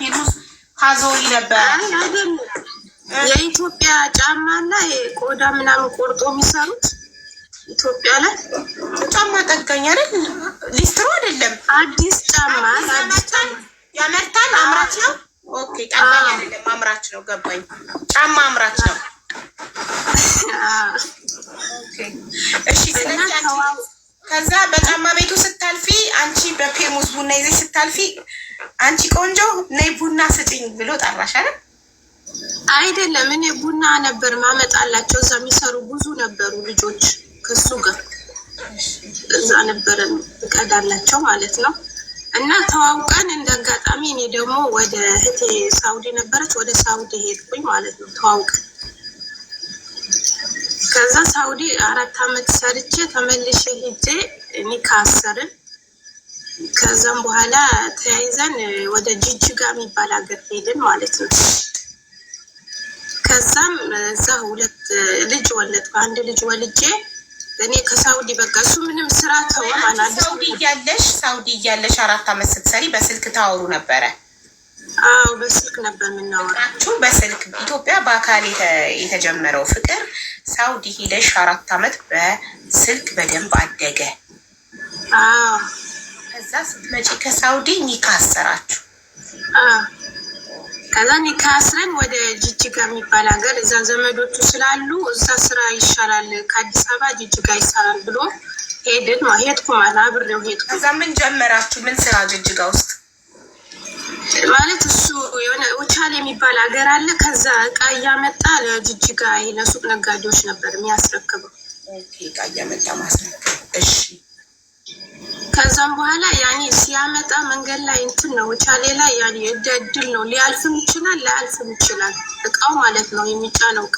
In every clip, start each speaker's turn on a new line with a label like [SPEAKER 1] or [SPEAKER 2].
[SPEAKER 1] ፊልሙስ ሀዞሪ ነበር
[SPEAKER 2] አይደል? የኢትዮጵያ ጫማና ቆዳ ምናምን ቆርጦ የሚሰሩት ኢትዮጵያ ላይ
[SPEAKER 1] ጫማ ጠጋኝ አይደል? ሊስትሮ አይደለም።
[SPEAKER 2] አዲስ ጫማ
[SPEAKER 1] ያመርታል። አምራች ነው። ኦኬ ጠጋኝ አይደለም፣ አምራች ነው። ገባኝ። ጫማ አምራች ነው። ኦኬ እሺ። ከዛ በጫማ ቤቱ ስታልፊ አንቺ በፔርሙዝ ቡና ይዘሽ ስታልፊ አንቺ ቆንጆ ነይ ቡና ስጪኝ ብሎ ጠራሽ አይደል?
[SPEAKER 2] አይደለም፣ እኔ ቡና ነበር ማመጣላቸው። እዛ የሚሰሩ ብዙ ነበሩ ልጆች ከሱ ጋር እዛ ነበረ እቀዳላቸው ማለት ነው። እና ተዋውቀን እንዳጋጣሚ እኔ ደግሞ ወደ እህቴ ሳውዲ ነበረች፣ ወደ ሳውዲ ሄድኩኝ ማለት ነው። ተዋውቀን ከዛ ሳውዲ 4 አመት ሰርቼ ተመልሼ ሄጄ ኒካ አሰርን። ከዛም በኋላ ተያይዘን ወደ ጅጅጋ የሚባል ሀገር ሄድን ማለት ነው። ከዛም እዛ 2 ልጅ ወለድኩ። አንድ ልጅ ወልጄ እኔ ከሳውዲ በቃ እሱ ምንም ስራ ተወ ማለት ነው።
[SPEAKER 1] ሳውዲ እያለሽ 4 አመት ስትሰሪ በስልክ ታወሩ ነበረ?
[SPEAKER 2] አዎ በስልክ ነበር የምናወራችሁ።
[SPEAKER 1] በስልክ ኢትዮጵያ በአካል የተጀመረው ፍቅር ሳውዲ ሄደሽ 4 አመት በስልክ በደንብ አደገ።
[SPEAKER 2] አዎ
[SPEAKER 1] ከዛ ስትመጪ ከሳውዲ ኒካ አሰራችሁ?
[SPEAKER 2] ከዛ ኒካ አስረን ወደ ጅጅጋ የሚባል ሀገር እዛ ዘመዶቹ ስላሉ እዛ ስራ ይሻላል ከአዲስ አበባ ጅጅጋ ይሰራል ብሎ ሄድን። ሄድኩ ማለት አብሬው ሄድኩ።
[SPEAKER 1] ከዛ ምን ጀመራችሁ? ምን ስራ ጅጅጋ ውስጥ?
[SPEAKER 2] ማለት እሱ የሆነ ኡቻሌ የሚባል ሀገር አለ። ከዛ እቃ እያመጣ ለጅጅጋ ለሱቅ ነጋዴዎች ነበር የሚያስረክበው።
[SPEAKER 1] ኦኬ እቃ እያመጣ ማስረከብ። እሺ
[SPEAKER 2] ከዛም በኋላ ያኔ ሲያመጣ መንገድ ላይ እንትን ነው ኡቻሌ ላይ ያኔ እድል ነው፣ ሊያልፍም ይችላል ላያልፍም ይችላል እቃው ማለት ነው የሚጫነው እቃ።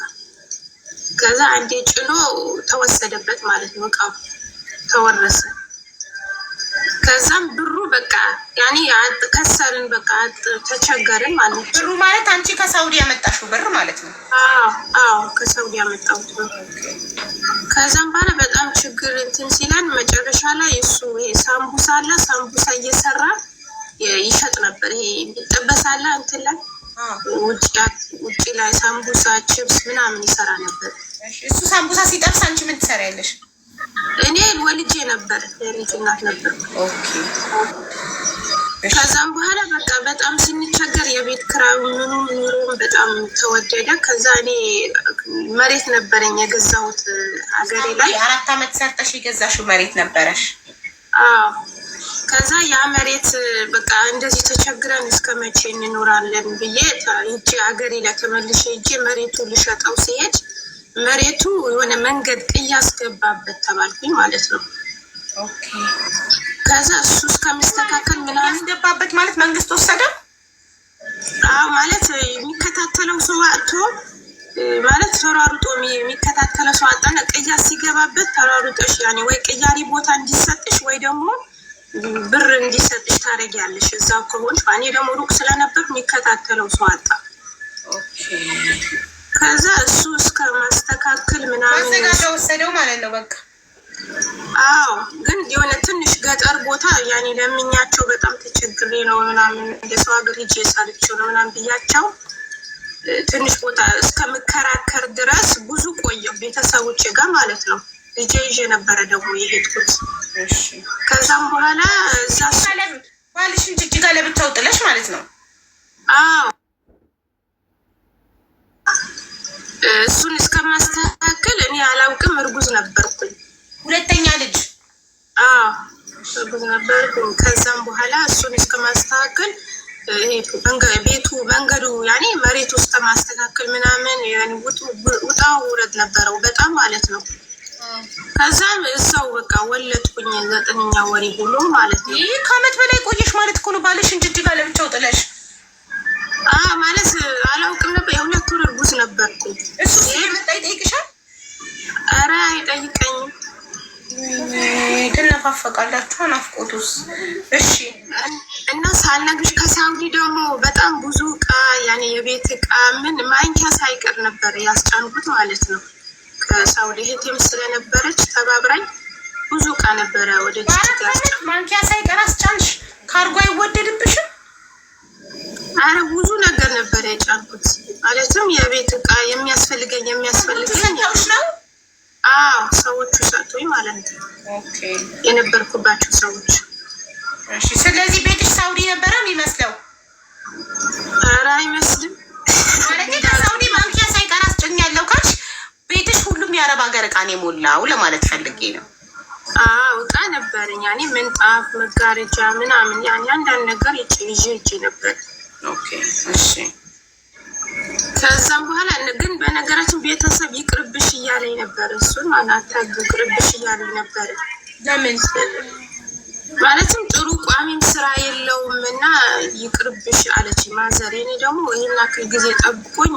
[SPEAKER 2] ከዛ አንዴ ጭኖ ተወሰደበት ማለት ነው፣ እቃው ተወረሰ። ከዛም ብሩ በቃ ያኔ ከሰርን በቃ ተቸገርን ማለት ነው።
[SPEAKER 1] ብሩ ማለት አንቺ ከሳውዲ ያመጣሽው ብር ማለት ነው?
[SPEAKER 2] አዎ ከሳውዲ ያመጣሁት ብር። ከዛም በኋላ በጣም ችግር እንትን ሲለን መጨረሻ ላይ እሱ ይሄ ሳምቡሳ አለ፣ ሳምቡሳ እየሰራ ይሸጥ ነበር። ይሄ ይጠበሳል እንትን ላይ ውጪ ላይ ሳምቡሳ ቺፕስ ምናምን ይሰራ ነበር።
[SPEAKER 1] እሱ ሳምቡሳ ሲጠብስ አንቺ ምን ትሰሪያለሽ?
[SPEAKER 2] እኔ ወልጄ ነበር፣ የልጅ እናት ነበር።
[SPEAKER 1] ኦኬ
[SPEAKER 2] ከዛም በኋላ በቃ በጣም ስንቸገር የቤት ኪራዩ ምኑም ኑሮም በጣም ተወደደ። ከዛ እኔ መሬት ነበረኝ የገዛሁት ሀገሬ ላይ።
[SPEAKER 1] 4 አመት ሰርተሽ የገዛሽው መሬት ነበረሽ?
[SPEAKER 2] አዎ። ከዛ ያ መሬት በቃ እንደዚህ ተቸግረን እስከ መቼ እንኖራለን ብዬ ሂጄ ሀገሬ ላይ ተመልሼ ሂጄ መሬቱ ልሸጠው ሲሄድ መሬቱ የሆነ መንገድ ቅያስ ገባበት ተባልኩኝ ማለት ነው።
[SPEAKER 1] ኦኬ
[SPEAKER 2] ከዛ እሱ እስከሚስተካከል ምናምን
[SPEAKER 1] ያስገባበት ማለት መንግስት ወሰደ?
[SPEAKER 2] አዎ ማለት የሚከታተለው ሰው አጥቶ ማለት ተሯሩጦ የሚከታተለው ሰው አጣና ቅያስ ሲገባበት ተሯሩጦሽ ያኔ ወይ ቅያሪ ቦታ እንዲሰጥሽ ወይ ደግሞ ብር እንዲሰጥሽ ታደርጊያለሽ እዛው ከሆንሽ። እኔ ደግሞ ሩቅ ስለነበር የሚከታተለው ሰው አጣ።
[SPEAKER 1] ኦኬ
[SPEAKER 2] ከዛ እሱ እስከ ማስተካከል ምናምን
[SPEAKER 1] ወሰደው ማለት ነው በቃ።
[SPEAKER 2] አዎ ግን የሆነ ትንሽ ገጠር ቦታ ያኔ ለምኛቸው በጣም ተቸግሬ ነው ምናምን እንደ ሰው ሀገር ሂጄ ሳልችው ነው ምናምን ብያቸው ትንሽ ቦታ እስከምከራከር ድረስ ብዙ ቆየሁ ቤተሰቦቼ ጋር ማለት ነው። ልጄ ይዤ ነበረ ደግሞ የሄድኩት።
[SPEAKER 1] እሺ
[SPEAKER 2] ከዛም በኋላ እዛ
[SPEAKER 1] ባልሽን ጅጅጋ ለብቻው ጥለሽ ማለት ነው?
[SPEAKER 2] አዎ እሱን እስከማስተካከል እኔ አላውቅም፣ እርጉዝ ነበርኩኝ።
[SPEAKER 1] ሁለተኛ ልጅ?
[SPEAKER 2] አዎ እርጉዝ ነበርኩኝ። ከዛም በኋላ እሱን እስከማስተካከል ቤቱ መንገዱ ያኔ መሬት ውስጥ ማስተካከል ምናምን ውጣ ውረድ ነበረው በጣም ማለት ነው። ከዛም እዛው በቃ ወለድኩኝ 9ኛ ወሬ ሁሉ ማለት ነው።
[SPEAKER 1] ይህ ከአመት በላይ ቆየሽ ማለት እኮ ነው ባልሽን ጅጅጋ ለብቻው ጥለሽ?
[SPEAKER 2] ማለት አላውቅም ነበር። የ2 ወር እርጉዝ ነበርኩኝ።
[SPEAKER 1] እሱ ሲመጣ ይጠይቅሻል?
[SPEAKER 2] ኧረ አይጠይቀኝም።
[SPEAKER 1] ትነፋፈቃላችሁ ናፍቆቱስ? እሺ
[SPEAKER 2] እና ሳልነግርሽ ከሳውዲ ደግሞ በጣም ብዙ እቃ ያኔ የቤት እቃ ምን ማንኪያ ሳይቀር ነበር ያስጫንኩት ማለት ነው። ከሳውዲ እህቴም ስለነበረች ተባብራኝ ብዙ እቃ ነበረ ወደ ጅጅጋ።
[SPEAKER 1] ማንኪያ ሳይቀር አስጫንሽ? ካርጎ አይወደድብሽም?
[SPEAKER 2] አረ ብዙ ነገር ነበር የጫንኩት። ማለትም የቤት ዕቃ የሚያስፈልገኝ
[SPEAKER 1] ነው።
[SPEAKER 2] አዎ ሰዎቹ ሰጡኝ ማለት ነው።
[SPEAKER 1] ኦኬ
[SPEAKER 2] የነበርኩባቸው ሰዎች።
[SPEAKER 1] እሺ ስለዚህ ቤትሽ ሳውዲ ነበረ የሚመስለው?
[SPEAKER 2] አረ አይመስልም።
[SPEAKER 1] ማለት ከሳውዲ ማምኪያ ሳይቀር አስጭኛለሁ ካልሽ ቤትሽ ሁሉም የአረብ ሀገር ዕቃ ነው የሞላው ለማለት ፈልጌ ነው።
[SPEAKER 2] አዎ ዕቃ ነበረኝ። ያኔ ምንጣፍ፣ መጋረጃ ምናምን ያኔ አንዳንድ ነገር ይዤ ነበር።
[SPEAKER 1] ኦኬ እሺ።
[SPEAKER 2] ከዛም በኋላ ግን በነገራችን ቤተሰብ ይቅርብሽ እያለኝ ነበር። እሱን አናታግ ይቅርብሽ እያለኝ ነበር።
[SPEAKER 1] ለምን?
[SPEAKER 2] ማለትም ጥሩ ቋሚም ስራ የለውም እና ይቅርብሽ አለች ማዘር። እኔ ደግሞ ይህን አክል ጊዜ ጠብቆኝ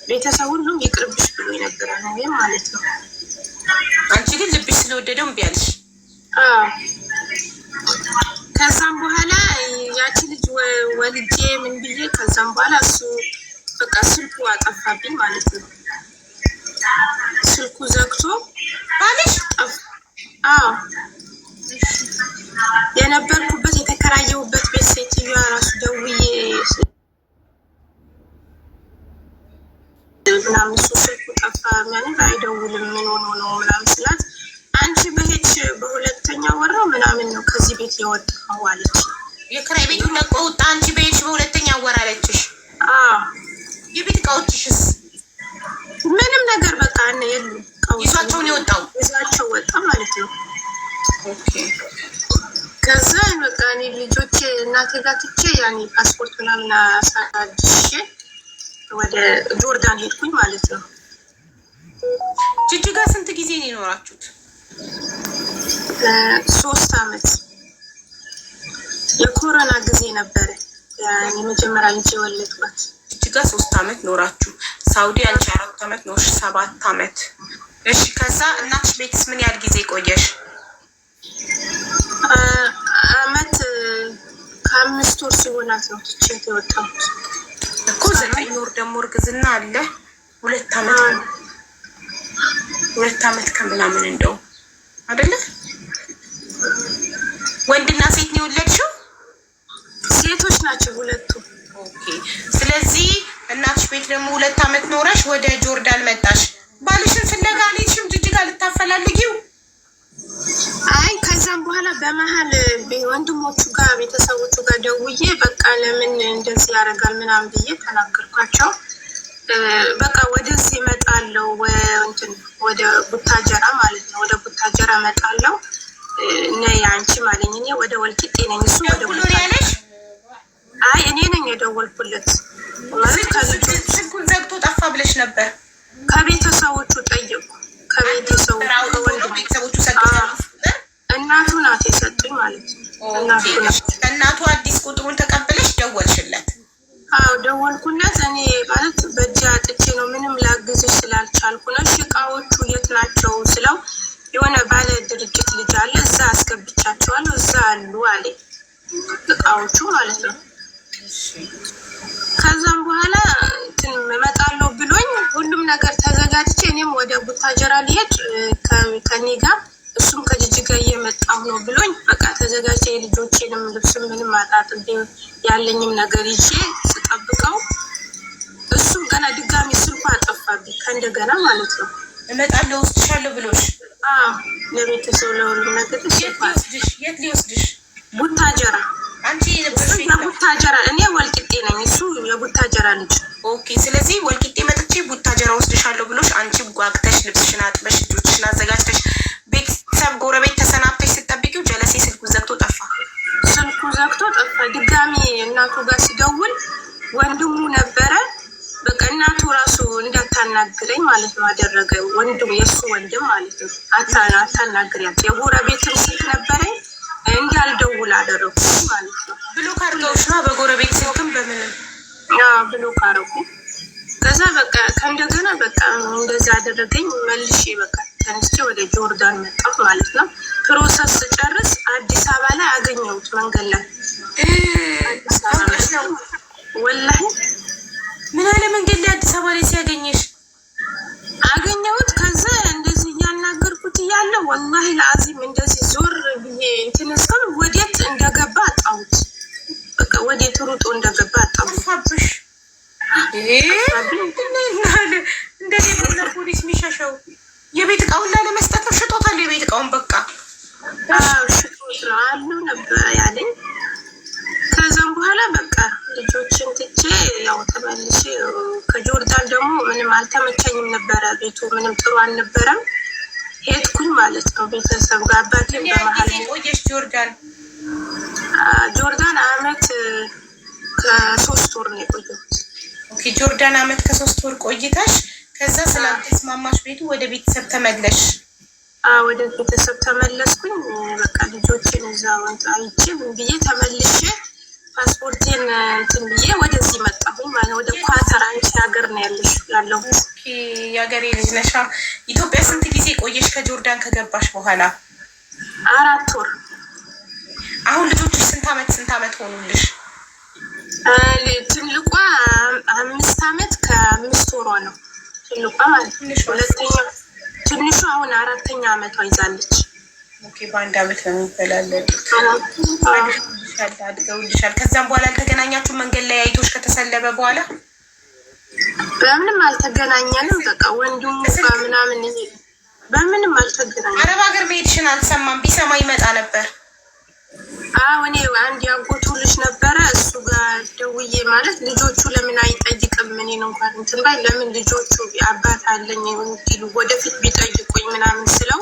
[SPEAKER 2] ቤተሰብ ሁሉም ይቅርብሽ ብሎኝ ነበር ነው ማለት ነው።
[SPEAKER 1] አንቺ ግን ልብሽ ስለወደደው እምቢ አለሽ?
[SPEAKER 2] ከዛም በኋላ ያቺ ልጅ ወልጄ ምን ብዬ ከዛም በኋላ እሱ በቃ ስልኩ አጠፋብኝ ማለት ነው። ስልኩ ዘግቶ
[SPEAKER 1] ባልሽ?
[SPEAKER 2] አዎ የነበርኩበት የተከራየሁበት ቤት ሴትዮዋ ራሱ ደውዬ ምናምን እሱ ስልኩ ጠፋ ማለት አይደውልም ምን ሆኖ ነው ምናምን ስላት አንቺ በሄድሽ በሁለተኛ ወር ምናምን ነው ከዚህ ቤት የወጣው አለች።
[SPEAKER 1] የክራይ ቤቱን ለቆ ወጣ አንቺ በሄድሽ በሁለተኛ ወር አለችሽ? የቤት እቃዎችሽስ?
[SPEAKER 2] ምንም ነገር በቃ እነ የሉ
[SPEAKER 1] ይዟቸውን የወጣው
[SPEAKER 2] ይዟቸው ወጣ ማለት ነው።
[SPEAKER 1] ኦኬ
[SPEAKER 2] ከዛ በቃ እኔ ልጆቼ እናቴ ጋር ትቼ ያኔ ፓስፖርት ምናምን አሳድሼ ወደ ጆርዳን ሄድኩኝ ማለት ነው።
[SPEAKER 1] ጅጅጋ ስንት ጊዜ ነው የኖራችሁት?
[SPEAKER 2] 3 አመት። የኮሮና ጊዜ ነበረ የመጀመሪያ ልጅ የወለድኳት።
[SPEAKER 1] ጅጅጋ 3 አመት ኖራችሁ። ሳውዲ አንቺ 4 አመት ኖርሽ፣ 7 አመት። እሺ ከዛ እናትሽ ቤትስ ምን ያህል ጊዜ ቆየሽ?
[SPEAKER 2] አመት ከ5 ወር ሲሆናት ነው ትቼት የወጣሁት
[SPEAKER 1] እኮ። 9 ወር ደግሞ እርግዝና አለ። 2 አመት ከምናምን እንደው አይደለ? ወንድና ሴት ነው የወለድሽው?
[SPEAKER 2] ሴቶች ናቸው ሁለቱ።
[SPEAKER 1] ኦኬ ስለዚህ እናትሽ ቤት ደግሞ 2 አመት ኖረሽ ወደ ጆርዳን መጣሽ። ባልሽን ፍለጋ አልሄድሽም ጅጅጋ ልታፈላልጊው?
[SPEAKER 2] አይ ከዛም በኋላ በመሀል ወንድሞቹ ጋር ቤተሰቦቹ ጋር ደውዬ በቃ ለምን እንደዚህ ያደርጋል ምናምን ብዬ ተናገርኳቸው። በቃ ወደዚህ እመጣለሁ ወደ ቡታጀራ ማለት ነው። ወደ ቡታጀራ እመጣለሁ ነይ አንቺ ማለኝ። እኔ ወደ ወልቂጤ ነኝ፣ እሱ ወደ ቡታጀራ። አይ እኔ ነኝ የደወልኩለት ማለት
[SPEAKER 1] ስልኩን ዘግቶ ጠፋ ብለሽ ነበር።
[SPEAKER 2] ከቤተሰቦቹ ጠየቁ።
[SPEAKER 1] ቤተሰቦቹ ሰጥተው
[SPEAKER 2] እናቱ ናት የሰጡኝ ማለት ነው።
[SPEAKER 1] እናቱ አዲስ ቁጥሩን ተቀብለሽ ደወልሽለት?
[SPEAKER 2] አዎ ደወልኩለት። እኔ ማለት በእጅ አጥቼ ነው ምንም ላግዝሽ ስላልቻልኩ ነው። እቃዎቹ የት ናቸው ስለው የሆነ ባለ ድርጅት ልጅ አለ እዛ አስገብቻቸዋለሁ እዛ አሉ አለ እቃዎቹ ማለት ነው። ከዛም በኋላ እመጣለሁ ብሎኝ ሁሉም ነገር ተዘጋጅቼ እኔም ወደ ቡታጀራ ሊሄድ ከኔ ጋር እሱም ከጅጅጋ እየመጣሁ ነው ብሎኝ በቃ ተዘጋጅቼ የልጆቼንም ልብስም ምንም አጣጥቤ ያለኝም ነገር ይዤ ስጠብቀው እሱም ገና ድጋሚ ስልኩ አጠፋብኝ ከእንደገና ማለት ነው።
[SPEAKER 1] እመጣለሁ ወስድሻለሁ ብሎሽ?
[SPEAKER 2] ለቤተሰብ ለሁሉም ነገር
[SPEAKER 1] የት ሊወስድሽ?
[SPEAKER 2] ቡታጀራ።
[SPEAKER 1] አንቺ
[SPEAKER 2] የቡታጀራ እኔ ወልቂጤ ነኝ፣ እሱ የቡታጀራ ልጅ።
[SPEAKER 1] ኦኬ ስለዚህ ወልቂጤ መጥቼ ቡታጀራ ወስድሻለሁ ብሎሽ አንቺ ጓግተሽ ልብስሽን አጥበሽ ልጆችሽን አዘጋጅተሽ ቤተሰብ ጎረቤት ተሰናብተሽ ስትጠብቂው ጀለሴ ስልኩ ዘግቶ ጠፋ።
[SPEAKER 2] ድጋሚ እናቱ ጋር ሲደውል ወንድሙ ነበረ። በቃ እናቱ ራሱ እንዳታናግረኝ ማለት ነው አደረገ። ወንድሙ የእሱ ወንድም ማለት ነው። አታናግሪያት። የጎረቤትም ስልክ ነበረኝ እንዳልደውል አደረጉ ማለት ነው።
[SPEAKER 1] ብሎክ አድርገውሽ ነው? በጎረቤት ስልክም በምንም
[SPEAKER 2] ብሎክ አደረጉ። ከዛ በቃ ከእንደገና በቃ እንደዛ አደረገኝ። መልሼ በቃ ተነስቼ ወደ ጆርዳን መጣሁ ማለት ነው። ፕሮሰስ ስጨርስ አዲስ አበባ ላይ አገኘሁት መንገድ ላይ። ወላሂ
[SPEAKER 1] ምን አለ መንገድ ላይ አዲስ አበባ ላይ ሲያገኘሽ?
[SPEAKER 2] አገኘሁት። ከዛ እንደዚህ እያናገርኩት እያለ ወላሂ ለአዚም እንደዚህ ዞር ብዬ እንትን እስከም ወዴት እንደገባ አጣሁት። በቃ ወዴት ሩጦ እንደገባ አጣሁት።
[SPEAKER 1] ጠፋብሽ? እንደዚህ ፖሊስ የሚሸሸው የቤት እቃውን ላለመስጠት ነው። ሽጦታል የቤት እቃውን በቃ
[SPEAKER 2] ሽጦት ነው አሉ ነበር ያለኝ። ከዛም በኋላ በቃ ልጆችን ትቼ ያው ተመልሼ ከጆርዳን ደግሞ ምንም አልተመቸኝም ነበረ። ቤቱ ምንም ጥሩ አልነበረም። ሄድኩኝ ማለት ነው ቤተሰብ ጋር። አባቴም በመሀል
[SPEAKER 1] ቆየሽ ጆርዳን?
[SPEAKER 2] ጆርዳን አመት ከ3 ወር ነው የቆየሁት።
[SPEAKER 1] ኦኬ ጆርዳን አመት ከ3 ወር ቆይተሽ ከዛ ስላልተስማማሽ ቤቱ ወደ ቤተሰብ ተመለሽ?
[SPEAKER 2] ወደ ቤተሰብ ተመለስኩኝ። በቃ ልጆችን እዛው አይቼ ምን ብዬ ተመልሼ ፓስፖርቴን እንትን ብዬ ወደዚህ መጣሁኝ ማለት ወደ ኳተር። አንቺ ሀገር ነው ያለው?
[SPEAKER 1] ኦኬ የሀገሬ ልጅ ነሻ። ኢትዮጵያ ስንት ጊዜ ቆየሽ ከጆርዳን ከገባሽ በኋላ?
[SPEAKER 2] 4 ወር።
[SPEAKER 1] አሁን ልጆችሽ ስንት አመት ሆኑልሽ?
[SPEAKER 2] ትልቋ 5 አመት ከ5 ወሯ ነው ትልቋ ማለት ነው። ትንሹ አሁን 4ኛ አመቷ ይዛለች።
[SPEAKER 1] ኦኬ በአንድ አመት ነው የሚበላለጥ። አድገውልሻል። ከዛም በኋላ አልተገናኛችሁ? መንገድ ላይ አይቶሽ ከተሰለበ በኋላ?
[SPEAKER 2] በምንም አልተገናኘንም። በቃ ወንድሙ ምናምን በምንም አልተገናኘንም።
[SPEAKER 1] አረብ ሀገር መሄድሽን አልሰማም? ቢሰማ ይመጣ ነበር።
[SPEAKER 2] እኔ አንድ ያጎቱ ልጅ ነበረ እሱ ጋር ደውዬ ማለት ልጆቹ ለምን አይጠይቅም? እኔን እንኳን እንትን ባይ ለምን ልጆቹ አባት አለኝ እንዲሉ ወደፊት ቢጠይቁኝ ምናምን ስለው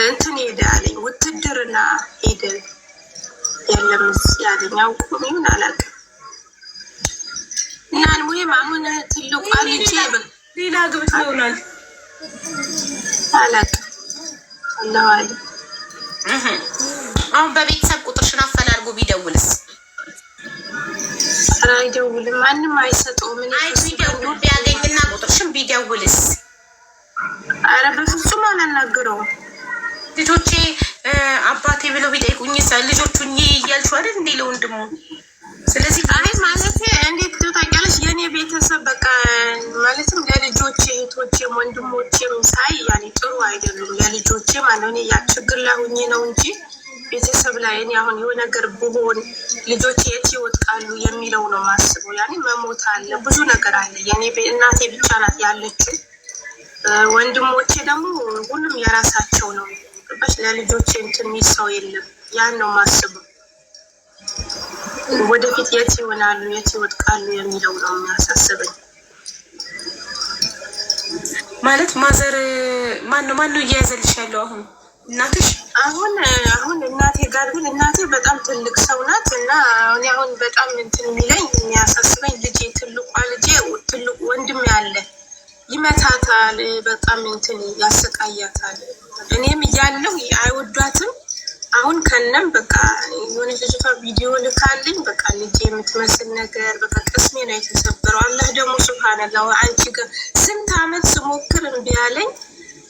[SPEAKER 2] እንትን ሄደ አለኝ። ውትድርና ሄደ የለም ያለኝ አውቆ ይሁን አላውቅም። እና ሙሄም አሁን ትልቋ ልጄ
[SPEAKER 1] ሌላ ግብት ይሆናል
[SPEAKER 2] አላውቅም አላህ አለ።
[SPEAKER 1] አሁን በቤተሰብ ቁጥርሽን አፈላልጎ ቢደውልስ?
[SPEAKER 2] ኧረ አይደውልም፣ ማንም አይሰጠውም።
[SPEAKER 1] ቢደውል ቢያገኝና ቁጥርሽን ቢደውልስ?
[SPEAKER 2] ኧረ በፍጹም አላናግረውም።
[SPEAKER 1] ልጆቼ አባቴ ብለው ቢጠይቁኝ ልጆቹን እያልሽው አይደል እንዴ ለወንድሙ? ስለዚህ
[SPEAKER 2] ማለት እንዴት ታውቂያለሽ? የኔ ቤተሰብ በቃ ማለትም ለልጆቼ እህቶቼም ወንድሞቼም ሳይ ያኔ ጥሩ አይደሉም ለልጆቼ ማለት ነው። ያ ችግር ላይ ሆኜ ነው እንጂ ቤተሰብ ላይ እኔ አሁን የሆነ ነገር ብሆን ልጆቼ የት ይወጣሉ የሚለው ነው ማስበው። ያኔ መሞት አለ፣ ብዙ ነገር አለ። የኔ እናቴ ብቻ ናት ያለችው። ወንድሞቼ ደግሞ ሁሉም የራሳቸው ነው። ለልጆቼ እንትን የሚል ሰው የለም። ያን ነው ማስበው። ወደፊት የት ይሆናሉ የት ይወድቃሉ የሚለው ነው የሚያሳስበኝ።
[SPEAKER 1] ማለት ማዘር ማነው እየያዘልሽ ያለው አሁን? እናትሽ?
[SPEAKER 2] አሁን እናቴ ጋር ግን እናቴ በጣም ትልቅ ሰው ናት እና እኔ አሁን በጣም እንትን የሚለኝ የሚያሳስበኝ ልጄ ትልቋ ልጄ ትልቁ ወንድም ያለ ይመታታል፣ በጣም እንትን ያሰቃያታል። እኔም እያለሁ አይወዷትም። አሁን ከነም በቃ የሆነ ልጅቷ ቪዲዮ ልካልኝ በቃ ልጅ የምትመስል ነገር በቃ ቅስሜ ነው የተሰበረው። አላህ ደግሞ ሱብሃንአላህ አንቺ ጋር ስንት አመት ስሞክር እምቢ አለኝ።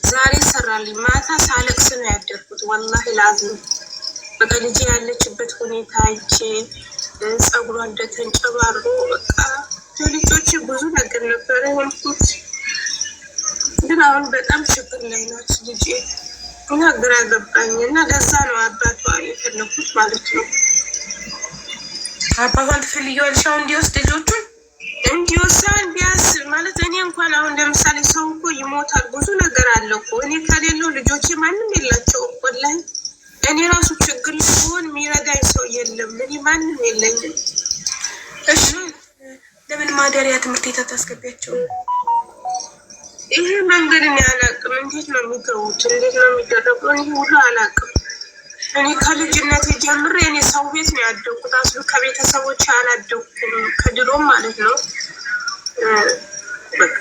[SPEAKER 2] ዛሬ ሰራልኝ። ማታ ሳለቅስ ነው ያደርኩት ወላሂ ላዝም። በቃ ልጅ ያለችበት ሁኔታ አይቼ ጸጉሯ እንደተንጨባሮ በቃ ለልጆች ብዙ ነገር ነበረ የሆንኩት። ግን አሁን በጣም ችግር ላይ ናት ልጄ እና ግራ ገባኝ እና ለዛ ነው አባቷ የፈለኩት ማለት ነው።
[SPEAKER 1] አባቷን ትፈልጊዋለሽ አሁን እንዲወስድ ልጆቹን
[SPEAKER 2] እንዲወሳን ቢያስ ማለት እኔ እንኳን አሁን ለምሳሌ ሰው እኮ ይሞታል፣ ብዙ ነገር አለ እኮ። እኔ ከሌለው ልጆቼ ማንም የላቸው እኮ ላይ እኔ ራሱ ችግር ሲሆን የሚረዳኝ ሰው የለም። እኔ ማንም የለኝም።
[SPEAKER 1] እሺ ለምን ማደሪያ ትምህርት ቤት አታስገቢያቸው?
[SPEAKER 2] ይሄ መንገድ እኔ አላውቅም። እንዴት ነው የሚገቡት? እንዴት ነው የሚደረገው? እኔ ሁሉ አላውቅም። እኔ ከልጅነት ጀምሬ እኔ ሰው ቤት ነው ያደግኩት። አስሉ ከቤተሰቦች አላደግኩም ከድሮም ማለት ነው። በቃ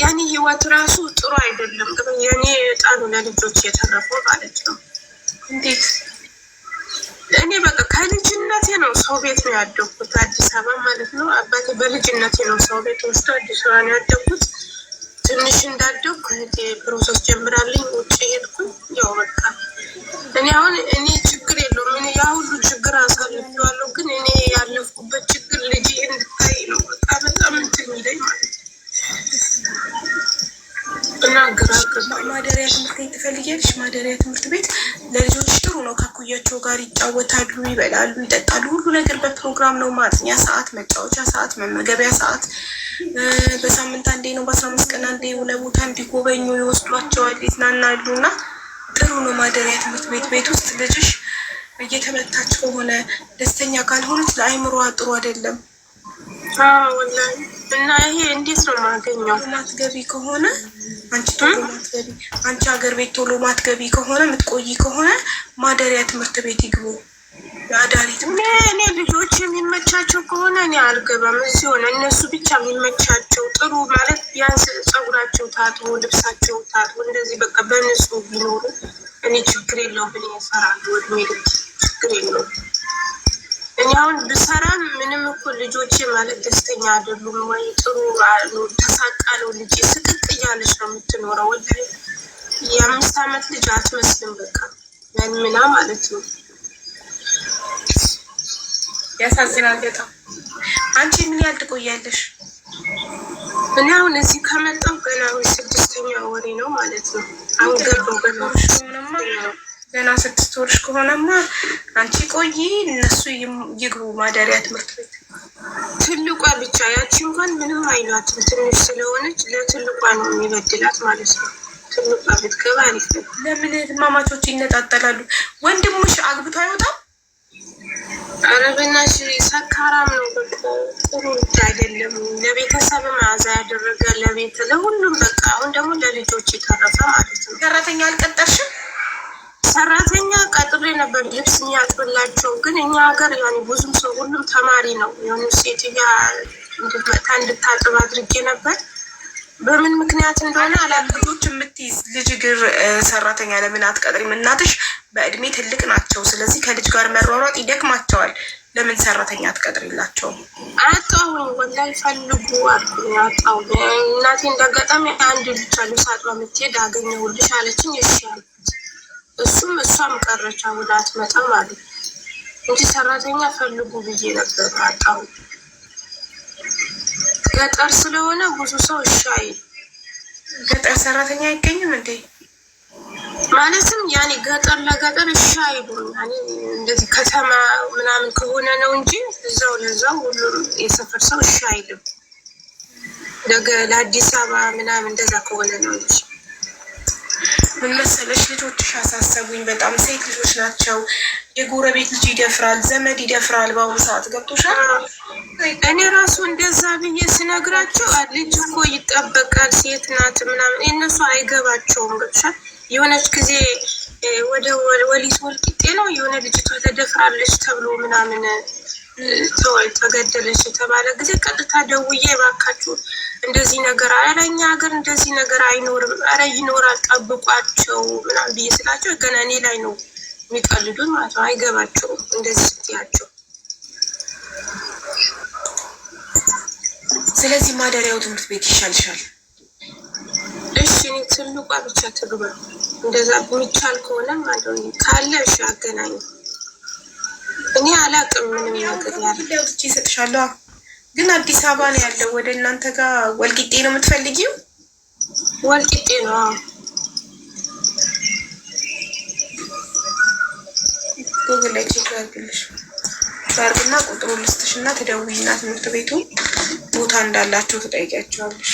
[SPEAKER 2] ያኔ ህይወት ራሱ ጥሩ አይደለም። የኔ ጣሉ ለልጆች የተረፈው ማለት ነው።
[SPEAKER 1] እንዴት
[SPEAKER 2] እኔ በቃ ከልጅነቴ ነው ሰው ቤት ነው ያደግኩት፣ አዲስ አበባ ማለት ነው። አባቴ በልጅነቴ ነው ሰው ቤት ወስዶ አዲስ አበባ ነው ያደግኩት። ትንሽ እንዳደግኩ እህቴ ፕሮሰስ ጀምራልኝ ውጭ ሄድኩኝ። ያው በቃ እኔ አሁን እኔ ችግር የለውም እኔ ያ ሁሉ ችግር አሳልፌዋለሁ። ግን እኔ ያለፍኩበት ችግር ልጅ እንድታይ ነው በቃ በጣም እንትን የሚለኝ ማለት ነው።
[SPEAKER 1] ማደሪያ ትምህርት ቤት ትፈልጊያለሽ? ማደሪያ ትምህርት ቤት ለልጆች ጥሩ ነው። ከኩያቸው ጋር ይጫወታሉ፣ ይበላሉ፣ ይጠጣሉ። ሁሉ ነገር በፕሮግራም ነው። ማጥኛ ሰዓት፣ መጫወቻ ሰዓት፣ መመገቢያ ሰዓት በሳምንት አንዴ ነው፣ በ15 ቀን አንዴ የሆነ ቦታ እንዲጎበኙ ይወስዷቸዋል፣ ይዝናናሉ። እና ጥሩ ነው ማደሪያ ትምህርት ቤት። ቤት ውስጥ ልጅሽ እየተመታች ከሆነ ደስተኛ ካልሆነች ለአይምሮዋ ጥሩ አይደለም።
[SPEAKER 2] ወላሂ። እና ይሄ እንዴት ነው ማገኘው?
[SPEAKER 1] ማትገቢ ከሆነ አንቺ ቶሎ ማትገቢ አንቺ ሀገር ቤት ቶሎ ማትገቢ ከሆነ የምትቆይ ከሆነ ማደሪያ ትምህርት ቤት ይግቡ። አዳሪ
[SPEAKER 2] እኔ ልጆች የሚመቻቸው ከሆነ እኔ አልገባም። እዚህ ሆነ እነሱ ብቻ የሚመቻቸው ጥሩ ማለት ቢያንስ ፀጉራቸው ታጥቦ ልብሳቸው ታጥቦ እንደዚህ በቃ በንጹህ ቢኖሩ እኔ ችግር የለውም ብዬ እሰራለሁ። እድሜ ልክ ችግር የለውም። እኔ አሁን ብሰራም ምንም እኮ ልጆቼ ማለት ደስተኛ አይደሉም ወይ ጥሩ ተሳቃ ነው ልጄ ስቅቅ እያለች ነው የምትኖረው። ወላሂ የ5 ዓመት ልጅ አትመስልም። በቃ ምና ማለት ነው።
[SPEAKER 1] ያሳዝናል በጣም። አንቺ ምን ያህል ትቆያለሽ?
[SPEAKER 2] እኔ አሁን እዚህ ከመጣሁ ገና 6ኛ ወሬ ነው ማለት ነው። አሁን
[SPEAKER 1] ገና 6 ወርሽ ከሆነማ አንቺ ቆይ፣ እነሱ ይግቡ ማደሪያ ትምህርት ቤት።
[SPEAKER 2] ትልቋ ብቻ ያቺ እንኳን ምንም አይሏትም፣ ትንሽ ስለሆነች ለትልቋ ነው የሚበድላት ማለት ነው። ትልቋ ብትገባ አሪፍ ነው።
[SPEAKER 1] ለምን ማማቾች ይነጣጠላሉ? ወንድሙሽ አግብቶ አይወጣም?
[SPEAKER 2] አረብናሽ ሰካራም ነው። ጥሩ ልጅ አይደለም። ለቤተሰብ መዓዛ ያደረገ ለቤት ለሁሉም በቃ። አሁን ደግሞ ለልጆች የተረፈ ማለት ነው።
[SPEAKER 1] ሰራተኛ አልቀጠርሽም?
[SPEAKER 2] ሰራተኛ ቀጥሬ ነበር ልብስ የሚያጥብላቸው። ግን እኛ ሀገር ያኔ ብዙም ሰው ሁሉም ተማሪ ነው። የሆኑ ሴትያ እንድትመጣ እንድታጥብ አድርጌ ነበር። በምን ምክንያት እንደሆነ
[SPEAKER 1] ልጆች የምትይዝ ልጅ እግር ሰራተኛ ለምን አትቀጥሪም? እናትሽ በእድሜ ትልቅ ናቸው። ስለዚህ ከልጅ ጋር መሯሯጥ ይደክማቸዋል። ለምን ሰራተኛ አትቀጥሪላቸውም?
[SPEAKER 2] አጣሁኝ ወላሂ ፈልጉ አልኩኝ። አጣሁ። እናቴ እንዳጋጣሚ አንድ ልጅ አሉ ሳጥባ የምትሄድ አገኘሁልሽ አለችኝ። እሺ አልኩት። እሱም እሷም ቀረች። አሁን አትመጣም አሉ እንጂ ሰራተኛ ፈልጉ ብዬ ነበር። አጣሁ። ገጠር ስለሆነ ብዙ ሰው እሺ አይል።
[SPEAKER 1] ገጠር ሰራተኛ አይገኝም እንዴ?
[SPEAKER 2] ማለትም ያኔ ገጠር ለገጠር እሺ አይሉም። ያኔ እንደዚህ ከተማ ምናምን ከሆነ ነው እንጂ እዛው ለዛው ሁሉም የሰፈር ሰው እሺ አይልም። ለአዲስ አበባ ምናምን እንደዛ ከሆነ ነው እንጂ።
[SPEAKER 1] ምን መሰለሽ ልጆችሽ አሳሰቡኝ በጣም። ሴት ልጆች ናቸው። የጎረቤት ልጅ ይደፍራል፣ ዘመድ ይደፍራል። በአሁኑ ሰዓት ገብቶሻል።
[SPEAKER 2] እኔ ራሱ እንደዛ ብዬ ስነግራቸው ልጅ እኮ ይጠበቃል፣ ሴት ናት ምናምን የእነሱ አይገባቸውም። ገብቶሻል። የሆነች ጊዜ ወደ ወሊስ ወልቂጤ ነው የሆነ ልጅቷ ተደፍራለች ተብሎ ምናምን ተገደለች የተባለ ጊዜ ቀጥታ ደውዬ እባካችሁ እንደዚህ ነገር ኧረ እኛ ሀገር እንደዚህ ነገር አይኖርም፣ ኧረ ይኖራል ጠብቋቸው ምናምን ብዬ ስላቸው ገና እኔ ላይ ነው የሚቀልዱን ማለት ነው። አይገባቸውም እንደዚህ ስትያቸው።
[SPEAKER 1] ስለዚህ ማደሪያው ትምህርት ቤት ይሻልሻል።
[SPEAKER 2] እሺ እኔ ትልቋ ብቻ ትግባ። እንደዛ የሚቻል ከሆነ ማለት ነው ካለ እሺ አገናኝ። እኔ አላውቅም ምንም ነገር
[SPEAKER 1] ያለው ትቼ እሰጥሻለሁ። ግን አዲስ አበባ ነው ያለው። ወደ እናንተ ጋር ወልቂጤ ነው የምትፈልጊው?
[SPEAKER 2] ወልቂጤ ነው።
[SPEAKER 1] ጉግል ላይ ቼክ አድርግልሽ አድርግና ቁጥሩ ልስጥሽና ትደውይና ትምህርት ቤቱ ቦታ እንዳላቸው ትጠይቂያቸዋለሽ።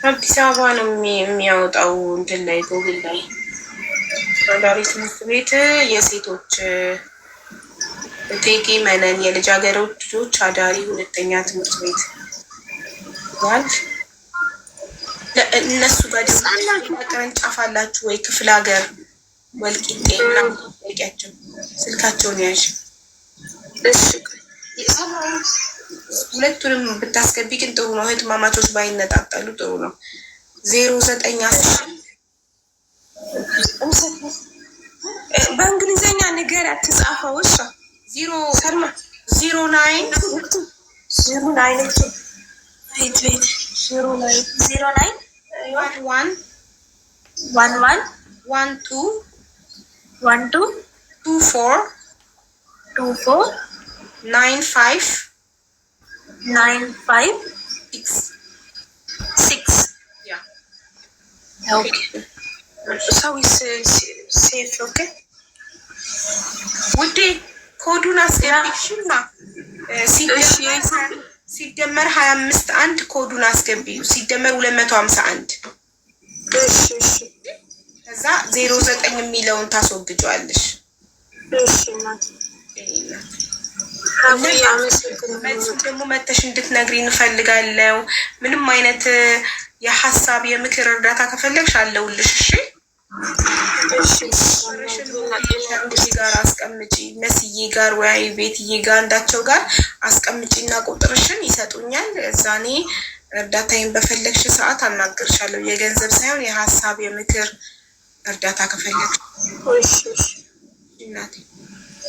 [SPEAKER 1] አዲስ አበባ ነው የሚያወጣው እንትን ላይ ጉግል ላይ አዳሪ ትምህርት ቤት የሴቶች እቴጌ መነን የልጃገረዶች ልጆች አዳሪ ሁለተኛ ትምህርት ቤት ይላል። እነሱ ጋር ቅርንጫፍ አላችሁ ወይ? ክፍለ ሀገር ወልቂጤ ምናምን ጠይቂያቸው። ስልካቸውን ያዥ። ሁለቱንም ብታስገቢ ግን ጥሩ ነው። እህትማማቾች ባይነጣጠሉ ጥሩ ነው። 0910
[SPEAKER 2] በእንግሊዝኛ ነገር አትጻፈው። እሷ
[SPEAKER 1] 09 11 12 12249596.
[SPEAKER 2] Yeah. Okay. So is safe, okay?
[SPEAKER 1] ውዴ ኮዱን አስገቢሽማ ሲደመር 25 ኮዱን አስገቢው ሲደመር 251
[SPEAKER 2] እሺ እሺ
[SPEAKER 1] ከዛ 09 የሚለውን ታስወግጇለሽ። እሺ እናት ደግሞ መተሽ እንድትነግሪ እንፈልጋለሁ። ምንም አይነት የሐሳብ የምክር እርዳታ ከፈለግሽ አለውልሽ። እሺ እሺ ጋር አስቀምጪ፣ መስዬ ጋር ወይ ቤትዬ ጋር እንዳቸው ጋር አስቀምጪና ቁጥርሽን ይሰጡኛል። እዛኔ እርዳታዬን በፈለግሽ ሰዓት አናግርሻለሁ። የገንዘብ ሳይሆን የሐሳብ የምክር እርዳታ ከፈለግሽ። እሺ እሺ እናቴ